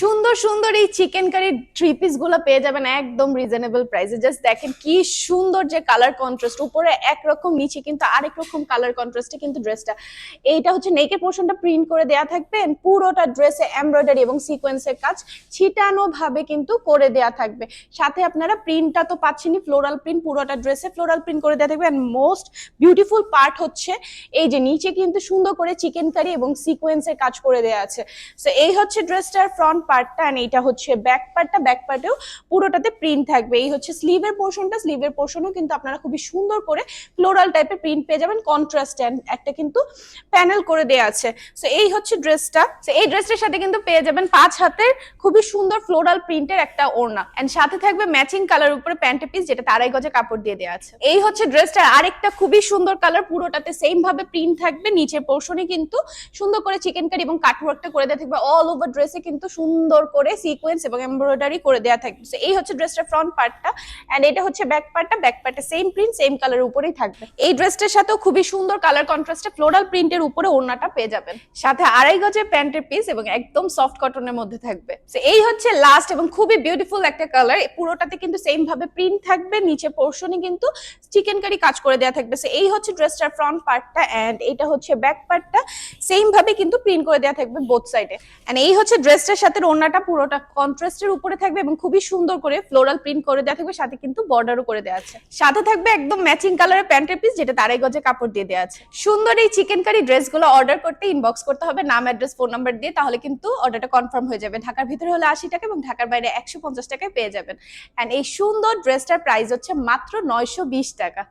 সুন্দর সুন্দর এই চিকেন কারি থ্রি পিস গুলো পেয়ে যাবেন একদম রিজনেবল প্রাইসে। জাস্ট দেখেন কি সুন্দর যে কালার কন্ট্রাস্ট, উপরে একরকম নিচে কিন্তু আরেক রকম কালার কন্ট্রাস্টে কিন্তু ড্রেসটা। এইটা হচ্ছে নেকের পোর্শনটা প্রিন্ট করে দেয়া থাকবে, পুরোটা ড্রেসে এমব্রয়ডারি এবং সিকোয়েন্সের কাজ ছিটানো ভাবে কিন্তু করে দেয়া থাকবে। সাথে আপনারা প্রিন্টটা তো পাচ্ছেনই, ফ্লোরাল প্রিন্ট, পুরোটা ড্রেসে ফ্লোরাল প্রিন্ট করে দেয়া থাকবে। এন্ড মোস্ট বিউটিফুল পার্ট হচ্ছে এই যে নিচে কিন্তু সুন্দর করে চিকেন কারি এবং সিকোয়েন্সের কাজ করে দেয়া আছে। সো এই হচ্ছে ড্রেসটার ফ্রন্ট পার্টটা, এন্ড এইটা হচ্ছে ব্যাক পার্টটা। ব্যাক পার্টেও পুরোটাতে প্রিন্ট থাকবে। এই হচ্ছে স্লিভের পোর্শনটা, স্লিভের পোর্শনও কিন্তু আপনারা খুবই সুন্দর করে ফ্লোরাল টাইপের প্রিন্ট পেয়ে যাবেন, কন্ট্রাস্ট এন্ড একটা কিন্তু প্যানেল করে দেয়া আছে। সো এই হচ্ছে ড্রেসটা। সো এই ড্রেসটার সাথে কিন্তু পেয়ে যাবেন 5 হাতের খুবই সুন্দর ফ্লোরাল প্রিন্টের একটা ওড়না, এন্ড সাথে থাকবে ম্যাচিং কালার উপরে প্যান্ট পিস, যেটা 2.5 গজে কাপড় দিয়ে দেওয়া আছে। এই হচ্ছে ড্রেসটার আরেকটা খুবই সুন্দর কালার, পুরোটাতে সেম ভাবে প্রিন্ট থাকবে, নিচের পোর্শনে কিন্তু সুন্দর করে চিকেন কারি এবং কাটওয়ার্কটা করে দেওয়া থাকবে। অল ওভার ড্রেসে কিন্তু সুন্দর করে সিকোয়েন্স এবং এমব্রয়ডারি করে দেওয়া থাকবে। সো এই হচ্ছে ড্রেসটার ফ্রন্ট পার্টটা, এন্ড এটা হচ্ছে ব্যাক পার্টটা। ব্যাক পার্টে সেম প্রিন্ট সেম কালারের উপরেই থাকবে। এই ড্রেসটার সাথেও খুবই সুন্দর কালার কন্ট্রাস্টে ফ্লোরাল প্রিন্টের উপরে ওড়নাটা পেয়ে যাবেন, সাথে 2.5 গজের প্যান্টের পিস এবং একদম সফট কটনের মধ্যে থাকবে। সো এই হচ্ছে লাস্ট এবং খুবই বিউটিফুল একটা কালার, পুরোটাতে কিন্তু সেম ভাবে প্রিন্ট থাকবে, নিচে পোর্শনে কিন্তু চিকেন কারি কাজ করে দেওয়া থাকবে। সো এই হচ্ছে ড্রেসটার ফ্রন্ট পার্টটা, এন্ড এটা হচ্ছে ব্যাক পার্টটা, সেম ভাবে কিন্তু প্রিন্ট করে দেওয়া থাকবে বোথ সাইডে। এন্ড এই হচ্ছে ড্রেসটার সাথে ওড়নাটা পুরোটা কন্ট্রাস্টের উপরে থাকবে এবং খুবই সুন্দর করে ফ্লোরাল প্রিন্ট করে দেওয়া থাকবে, সাথে কিন্তু বর্ডারও করে দেওয়া আছে। সাথে থাকবে একদম ম্যাচিং কালারের প্যান্টের পিস, যেটা 2.5 গজে কাপড় দিয়ে দেওয়া আছে। সুন্দর এই চিকেন কারি ড্রেসগুলো অর্ডার করতে ইনবক্স করতে হবে নাম, অ্যাড্রেস, ফোন নাম্বার দিয়ে, তাহলে কিন্তু অর্ডারটা কনফার্ম হয়ে যাবে। ঢাকার ভিতরে হলে 80 টাকা এবং ঢাকার বাইরে 150 টাকায় পেয়ে যাবেন। এন্ড এই সুন্দর ড্রেসটার প্রাইস হচ্ছে মাত্র 920 টাকা।